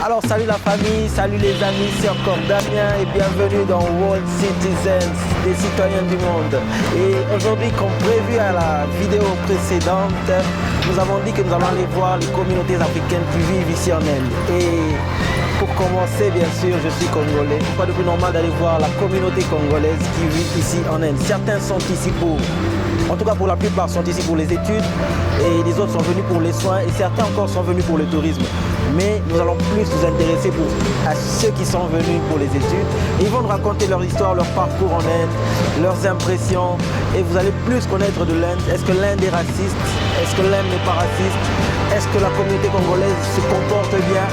Alors salut la famille, salut les amis, c'est encore Damien et bienvenue dans World Citizens, des citoyens du monde. Et aujourd'hui, comme prévu à la vidéo précédente, nous avons dit que nous allons aller voir les communautés africaines qui vivent ici en Inde. Et pour commencer, bien sûr, je suis congolais. Pas de plus normal d'aller voir la communauté congolaise qui vit ici en Inde. Certains sont ici en tout cas pour la plupart, sont ici pour les études et les autres sont venus pour les soins et certains encore sont venus pour le tourisme. Mais nous allons plus nous intéresser à ceux qui sont venus pour les études. Et ils vont nous raconter leur histoire, leur parcours en Inde, leurs impressions et vous allez plus connaître de l'Inde. Est-ce que l'Inde est raciste? Est-ce que l'Inde n'est pas raciste? Est-ce que la communauté congolaise se comporte bien?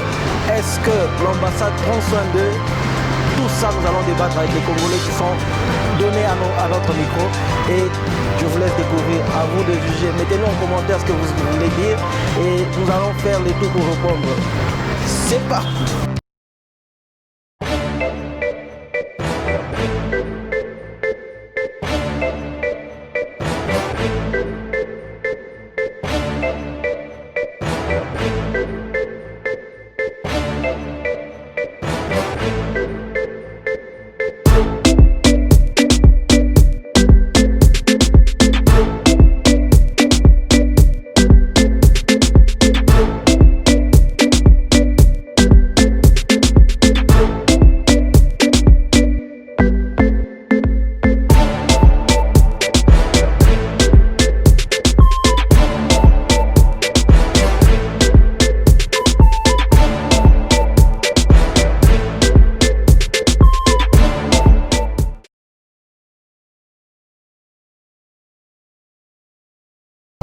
Est-ce que l'ambassade prend soin d'eux? Tout ça, nous allons débattre avec les Congolais qui sont donnés à notre micro. Et je vous laisse découvrir, à vous de juger. Mettez-nous en commentaire ce que vous voulez dire et nous allons faire les tout pour répondre. C'est parti!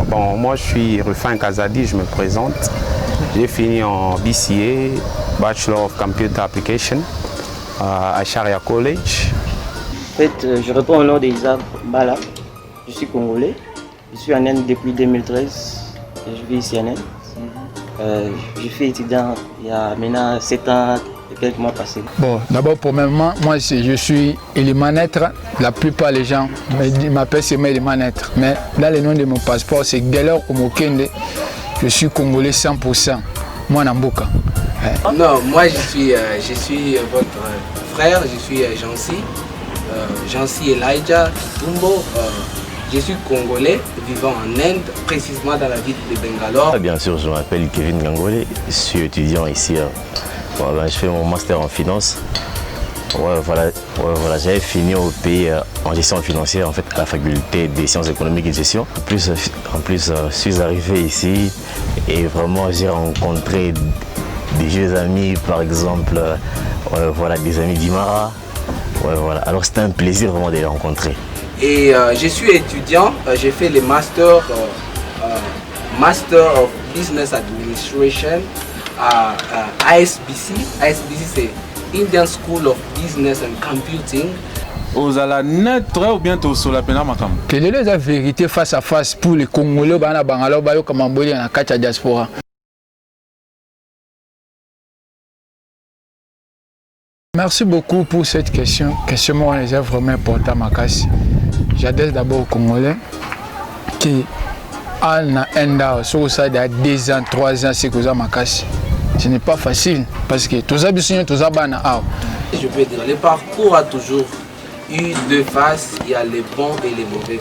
Bon, moi je suis Rufin Kazadi, je me présente. J'ai fini en BCA, Bachelor of Computer Application, à Sharia College. En fait, je réponds au nom d'Isa Bala. Je suis congolais. Je suis en Inde depuis 2013 et je vis ici en Inde. Je suis étudiant il y a maintenant 7 ans et quelques mois passés. Bon, d'abord pour moi, je suis Elimanetre. La plupart des gens m'appellent Elimanetre. Mais là, le nom de mon passeport, c'est Gelor Omokende. Je suis congolais 100%. Moi, Namboka. Non, moi je suis votre frère, je suis Jancy Elijah Kitumbo. Je suis congolais vivant en Inde, précisément dans la ville de Bangalore. Bien sûr, je m'appelle Kevin Gangolé, je suis étudiant ici. Je fais mon master en finance. Voilà, j'avais fini au pays en gestion financière, en fait, à la faculté des sciences économiques et de gestion. En plus, je suis arrivé ici et vraiment j'ai rencontré des vieux amis, par exemple, des amis d'Imara. Alors c'était un plaisir vraiment de les rencontrer. Et je suis étudiant, j'ai fait le Master of Business Administration à ASBC. ASBC c'est Indian School of Business and Computing. Aux ala neutre ou bientôt sur la pena makam. Quelle est la vérité face à face pour les Congolais bana Bangalore bayo comme amboli na kacha diaspora? Merci beaucoup pour cette question. Question moi est vraiment importante Makasi. J'adresse d'abord aux Congolais qui en Inde sur ça il y a 2 ans, 3 ans c'est que ça Makasi. Ce n'est pas facile parce que tous les gens tous les Je peux dire, le parcours a toujours eu 2 faces, il y a les bons et les mauvais.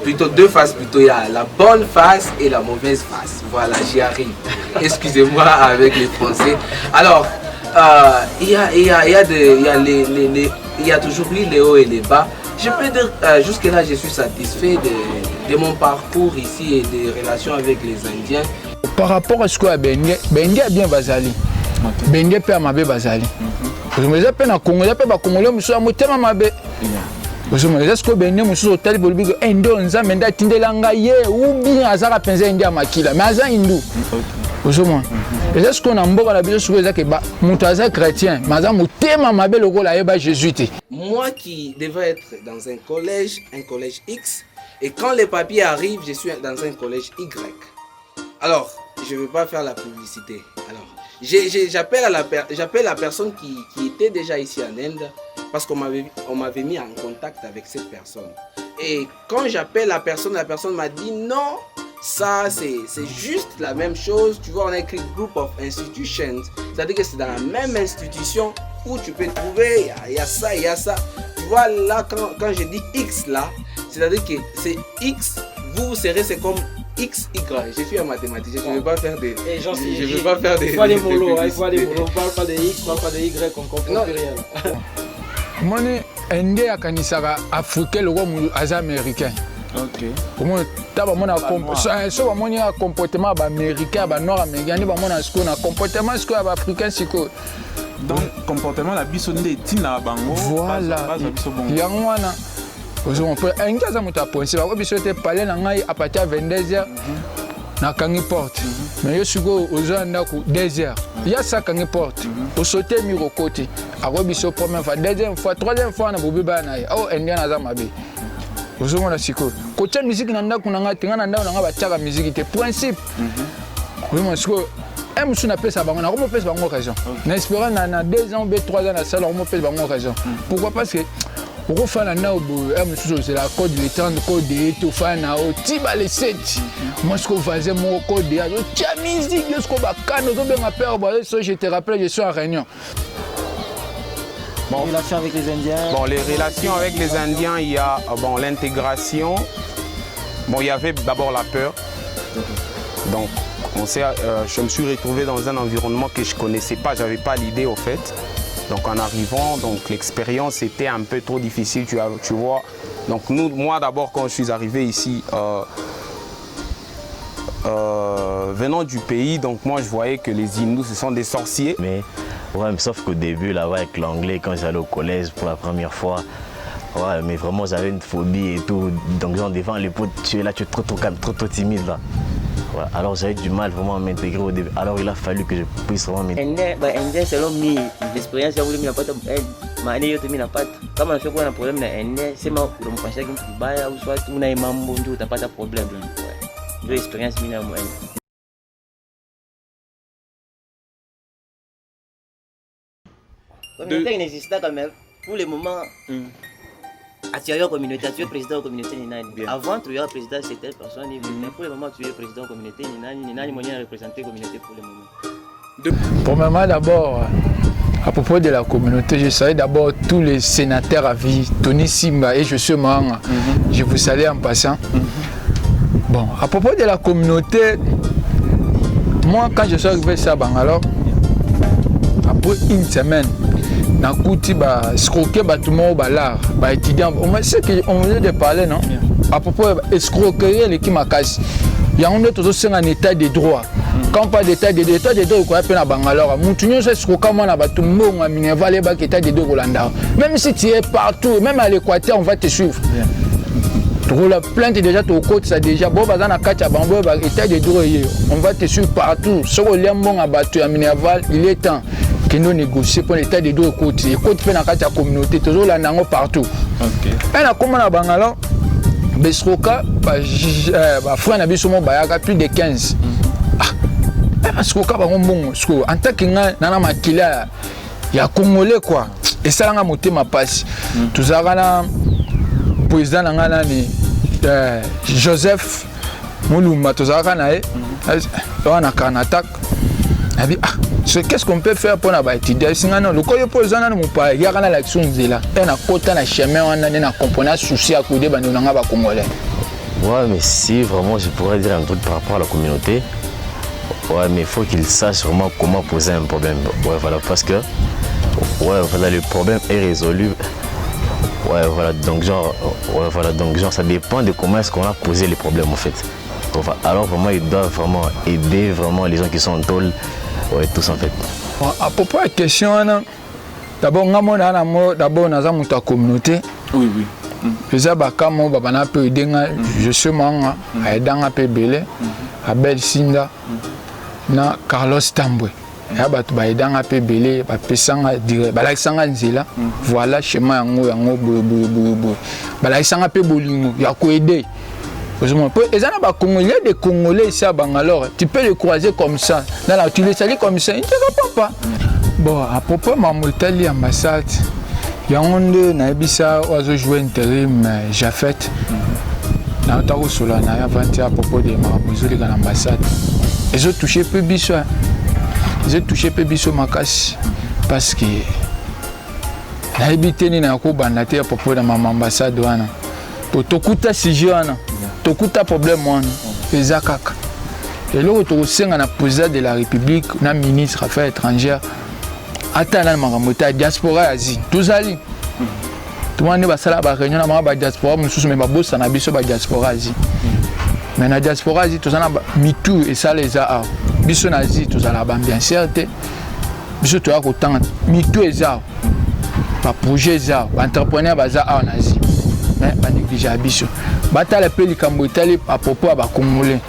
Plutôt 2 faces, plutôt il y a la bonne face et la mauvaise face. Voilà, j'y arrive. Excusez-moi avec les Français. Alors, il y a toujours eu les hauts et les bas. Je peux dire, jusque là, je suis satisfait de mon parcours ici et des relations avec les Indiens. Par rapport à ce que Bengue a bien basali. Bengue peut amabe basali. Parce que les appels en Congo, les appels en Congo, ils sont tellement amabe. Parce que les Bengue, ils sont au tel pour dire Indo, on a menda tindelanga ye ou bien azara penser India makila, mais azara hindou. Vous savez, est-ce qu'on a un bon habitude sur les que mutaza chrétien, mais azara mutema amabe le rôle à jésuite. Moi qui devais être dans un collège X, et quand les papiers arrivent, je suis dans un collège Y. Alors, je ne veux pas faire la publicité. Alors, j'appelle la personne qui était déjà ici en Inde parce qu'on m'avait mis en contact avec cette personne. Et quand j'appelle la personne m'a dit non, Ça, c'est juste la même chose. Tu vois, on a écrit Group of Institutions. C'est-à-dire que c'est dans la même institution où tu peux trouver, il y a ça, il y a ça. Tu vois, là, quand je dis X, là, c'est-à-dire que c'est X, vous serez, c'est comme X, Y. Je suis en mathématiques, je ne vais pas faire des... Je ne vais pas faire des... Il faut aller mollo, il faut aller mollo. On ne parle pas de X, on ne parle pas de Y, on ne comprend plus rien. Moi, Indé a kanisaka africain, le roi américain. Ok. Comment t'as mon comportement américain, noir américain, un comportement africain, c'est quoi? Donc, comportement la bisonne des tina bango. Voilà. Yangwana. On peut un gars à mon tapon. C'est pas que tu parler à partir de 22h. Na kangi porte. Mais je suis aux gens n'a que 2h. Il y a ça kangi porte. Au sauter miro côté. À rebiso première fois, deuxième fois, troisième fois na bobi bana. Oh Indien na zamabe. Vous avez dit que côté musique nanda kunanga tinga nanda nanga bachaka musique te principe. Oui moi ce que aime sur na pesa bango na ko pesa bango raison. Na espérant na 2 ans ou 3 ans na salle on pesa bango raison. Pourquoi parce que pour faire la c'est la code de temps code de tout faire na o tiba les 7. Moi ce que faisais mon code de la musique ce qu'on va cano donc ma père je te rappelle je suis en réunion. Bon. Les relations avec les Indiens. Bon, les relations avec les Indiens, il y a bon, l'intégration. Bon, il y avait d'abord la peur. Donc, je me suis retrouvé dans un environnement que je ne connaissais pas, je n'avais pas l'idée au fait. Donc, en arrivant, l'expérience était un peu trop difficile, tu vois. Donc, moi d'abord, quand je suis arrivé ici, venant du pays, donc moi je voyais que les Hindous, ce sont des sorciers. Mais ouais, sauf qu'au début, là-bas, avec l'anglais, quand j'allais au collège pour la première fois, ouais, mais vraiment, j'avais une phobie et tout. Donc, genre, devant les potes, tu es là, tu es trop calme, trop timide, là. Ouais, alors, j'avais du mal vraiment à m'intégrer au début. Alors, il a fallu que je puisse vraiment m'intégrer. Indien, selon moi, l'expérience, j'ai voulu m'y apporter, mais je t'ai mis la patte. Quand on fait quoi, un problème dans Indien, c'est moi pour me pencher qu'il faut bailler ou soit tu n'as pas de t'as pas de problème. Ouais, j'ai l'expérience, mais moi. La communauté n'existe pas quand même. Pour le moment, tu es communauté, tu es président de la communauté Ninani. Avant, tu es président de cette personne, mais pour le moment, tu es président de la communauté Ninani. Ninani m'a représenté la communauté pour le moment. Premièrement, d'abord, à propos de la communauté, je salue d'abord tous les sénateurs à vie, Tony Simba et je suis Mahanga. Je vous salue en passant. Bon, à propos de la communauté, moi, quand je suis arrivé à Bangalore, après une semaine, Nakouti ba escroquer ba tout le monde l'art, ba étudiant. On sait qu'on vient de parler non. À propos escroquerie les qui m'a cassé. Il y a un autre aussi en état de droit. Quand pas d'état de droit, quoi appelle à Bangalore. Moutounio c'est escroquer moi na ba tout le monde a minévalé ba état de droit Rolanda. Même si tu es partout, même à l'Équateur, on va te suivre. La plainte déjà au côté ça déjà bon bazan na katia bango ba état de droit on va te suivre partout. Ce que l'homme a battu à minéval, il est temps que nous négocions pour l'état de droit côté. Et côté fait na katia communauté toujours là nango partout. OK. Et na comment na Bangalore Besroka ba frère na biso mo bayaka plus de 15. Parce que ka ba bon en tant que nana makila ya congolais quoi. Et ça nga motema passe. Tout ça na président nangana Joseph Mouluma tozaka na on a un attaque. Qu'est-ce qu'on peut faire pour na ba étudier singana le koyo président na mupa ya kana l'action zela et na kota na chemin on a na comprendre souci à côté bando nanga ba congolais. Ouais, mais si vraiment je pourrais dire un truc par rapport à la communauté. Ouais, mais il faut qu'ils sachent vraiment comment poser un problème. Ouais, voilà, parce que ouais, voilà, le problème est résolu. Ouais, voilà, donc genre, ça dépend de comment est-ce qu'on a posé les problèmes en fait. Alors vraiment, ils doivent vraiment aider vraiment les gens qui sont en tôle, ouais, tous en fait. À propos de la question, d'abord, d'abord, dans la communauté. Oui. Je suis Mahanga, à Belé, à Belsinda, na Carlos Tambwe. Ya batu ba edanga pe belé ba pesanga dire ba laisanga nzela voilà chemin yango bo ba laisanga pe bolingo ya ko aider heureusement peu ezana ba congolais des congolais ici à Bangalore tu peux les croiser comme ça dans la tu les salues comme ça ils te répondent pas. Bon à propos mamotali ambassade yango nde na ebisa ozo jouer intérim Jafet naota kosola na ye avant à propos de makambo ezoleka na ambassade ezotouche mpe biso ezotouche mpe biso makasi parce que nayebi te nini nakobanda te à propos na mama ambassade wana po tokuta sujet wana tokuta problème wana eza kaka eloko tokosenga na président de la république na ministre affaires étrangères ata na makambo ta diaspora ya Asie tozali tumane basala ba réunion na ba diaspora mosusu me babosa na biso ba diaspora Asie mais na diaspora Asie tozana mitu et ça les a biso na Asie tozala ba bien certes biso to ya kotanga mitu eza ba projet eza ba entrepreneur baza en Asie mais ba négliger biso batala pe likambo etali à propos ba congolais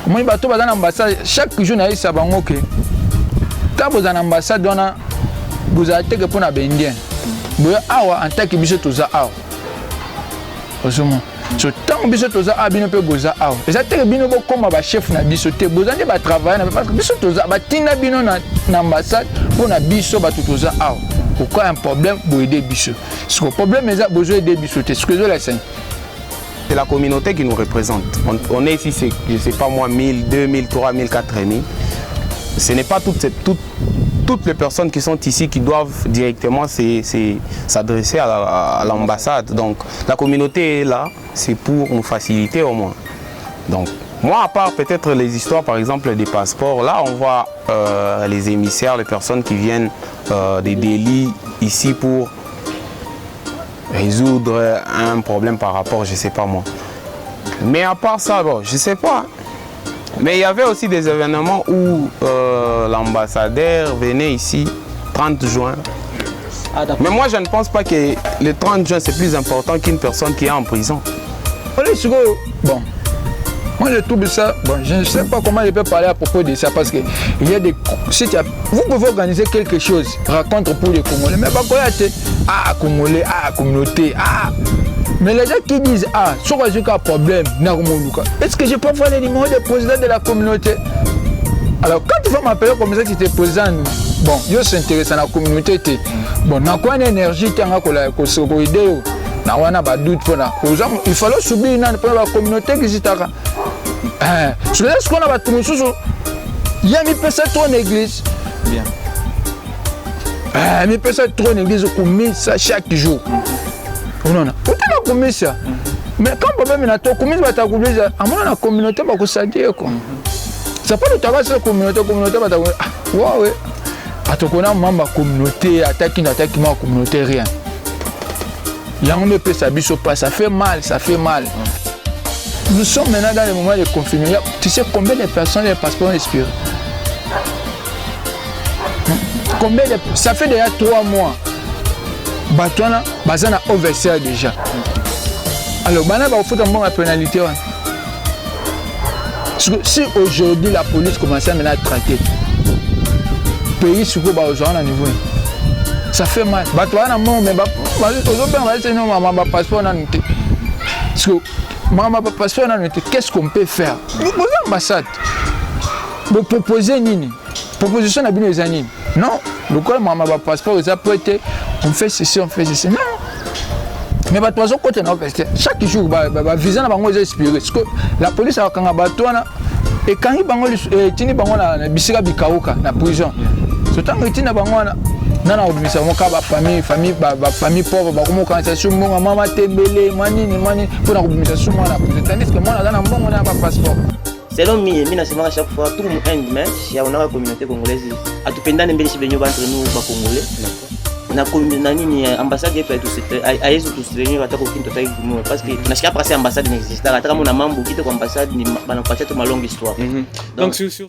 moi bato baza na ambassade chaque jour na isa bango ke ta boza na ambassade wana boza teke pona bendien boya awa en tant que biso toza awa osomo so tant biso toza awa bino pe boza awa eza teke bino bokoma ba chef na biso te boza nde ba travailler na parce que biso toza batinda bino na ambassade pona biso bato toza awa pourquoi un problème bo aider biso ce que problème eza besoin aider biso te ce que je la sais. C'est la communauté qui nous représente. On est ici, je ne sais pas moi, 1000, 2000, 3000, 4000. Ce n'est pas toutes les personnes qui sont ici qui doivent directement s'adresser à l'ambassade. Donc la communauté est là, c'est pour nous faciliter au moins. Donc moi, à part peut-être les histoires par exemple des passeports, là on voit les émissaires, les personnes qui viennent des délits ici pour résoudre un problème par rapport, je sais pas moi. Mais à part ça, bon, je sais pas. Mais il y avait aussi des événements où l'ambassadeur venait ici 30 juin. Mais moi je ne pense pas que le 30 juin c'est plus important qu'une personne qui est en prison. Bon. Moi je trouve ça, bon, je ne sais pas comment je peux parler à propos de ça parce que il y a des, vous pouvez organiser quelque chose, rencontre pour les Congolais, mais pas quoi Congolais, communauté, mais les gens qui disent sur quoi j'ai un problème, est-ce que je peux voir les numéros des présidents de la communauté? Alors quand tu vas m'appeler comme ça, tu es président, bon, je s'intéresse à la communauté, bon, n'a quoi une énergie, tu as quoi idée. Il fallait subir une communauté qui existe. Je laisse qu'on a tout le il y a mis trop en église. Bien. Mais personne trop en église commis ça chaque jour. Non, non. Pourquoi on a commis ça? Mais quand on va mettre commis ça, à moi la communauté va s'adhérer quoi. C'est pas le travail sur la communauté va t'avoir. Ouais. À ton qu'on a membre communauté attaque ma communauté rien. Il y a un peu ça fait mal, ça fait mal. Nous sommes maintenant dans le moment de confinement. Tu sais combien de personnes les passeports expirent? Combien de... Ça fait déjà 3 mois. Batouana, Bazana oversea déjà. Alors, maintenant, il faut avoir la pénalité. Si aujourd'hui la police commence à traiter, le pays sur quoi à niveau. Ça fait mal. Batouana, mais passeport qu'est-ce qu'on peut faire? Vous posez l'ambassade. Vous proposez Nini. Proposition à les années. Non. Le quoi, ma passeport, ça peut être. On fait ceci, on fait ceci. Non. Mais votre côté, chaque jour, visa n'a pas expiré. Parce que la police a quand batouana et quand ils tini bangola na bisika bikauka na prison. Ce temps que tina bangola nana obimisa moka ba famille pauvre ba komo kanisa sumo mama tembele manini pour na obimisa sumo na prison. Tandis que moi na mbongo na ba passeport. Selon moi, c'est à chaque fois tout le monde mais il y a une communauté congolaise à tout pendant mbeli sibenyo ba entre nous ba congolais. Na communauté nini ambassade peut être tout à yesu tout soutenir atako kinto tayi gumo parce que na shika passer ambassade n'existe. Ata kama na mambo kite kwa ambassade ni bana pacha tu ma longue histoire. Donc sur